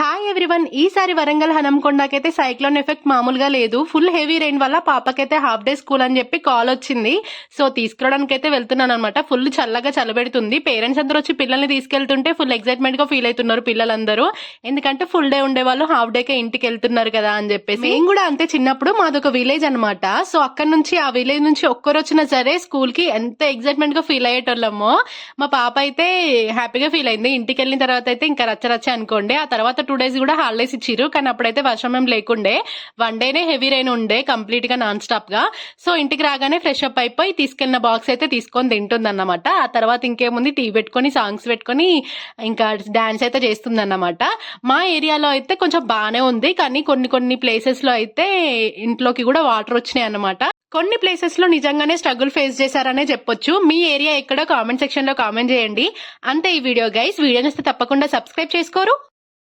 Hi everyone. ఈసారి Warangal హనంకొండకైతే cyclone effect మామూలుగా లేదు. ఫుల్ హెవీ రెయిన్ వల్ల పాపకైతే హాఫ్ డే స్కూల్ అని చెప్పి కాల్ వచ్చింది. సో తీసుకురావడానికి అయితే వెళ్తున్నాను అనమాట. ఫుల్ చల్లగా చల్లబెడుతుంది. పేరెంట్స్ అందరూ వచ్చి పిల్లల్ని తీసుకెళ్తుంటే ఫుల్ ఎక్సైట్మెంట్ గా ఫీల్ అవుతున్నారు పిల్లలందరూ. ఎందుకంటే ఫుల్ డే ఉండే వాళ్ళు హాఫ్ డే కే ఇంటికి వెళ్తున్నారు కదా అని చెప్పేసి. మేము కూడా అంతే, చిన్నప్పుడు మాదొక విలేజ్ అనమాట. సో అక్కడ నుంచి ఆ విలేజ్ నుంచి ఒక్కరు వచ్చినా సరే స్కూల్ కి ఎంత ఎక్సైట్మెంట్ గా ఫీల్ అయ్యేటోళ్ళమో. మా పాప అయితే హ్యాపీగా ఫీల్ అయింది. ఇంటికి వెళ్ళిన తర్వాత అయితే ఇంకా రచ్చ అనుకోండి. ఆ తర్వాత 2 days కూడా హాలిడేస్ ఇచ్చిర్రు. కానీ అప్పుడైతే వర్షం ఏం లేకుండే, 1 day హెవీ రైన్ ఉండే కంప్లీట్ గా నాన్ స్టాప్ గా. సో ఇంటికి రాగానే ఫ్రెష్ అప్ అయిపోయి తీసుకెళ్లిన బాక్స్ అయితే తీసుకొని తింటుంది అన్నమాట. ఆ తర్వాత ఇంకేముంది, టీ పెట్టుకొని సాంగ్స్ పెట్టుకొని ఇంకా డాన్స్ అయితే చేస్తుంది అన్నమాట. మా ఏరియాలో అయితే కొంచెం బాగానే ఉంది, కానీ కొన్ని ప్లేసెస్ లో అయితే ఇంట్లోకి కూడా వాటర్ వచ్చినాయి అన్నమాట. కొన్ని ప్లేసెస్ లో నిజంగానే స్ట్రగుల్ ఫేస్ చేశారనే చెప్పొచ్చు. మీ ఏరియా ఎక్కడో కామెంట్ సెక్షన్ లో కామెంట్ చేయండి. అంతే ఈ వీడియో గైస్. వీడియో నచ్చితే తప్పకుండా సబ్స్క్రైబ్ చేసుకోరు.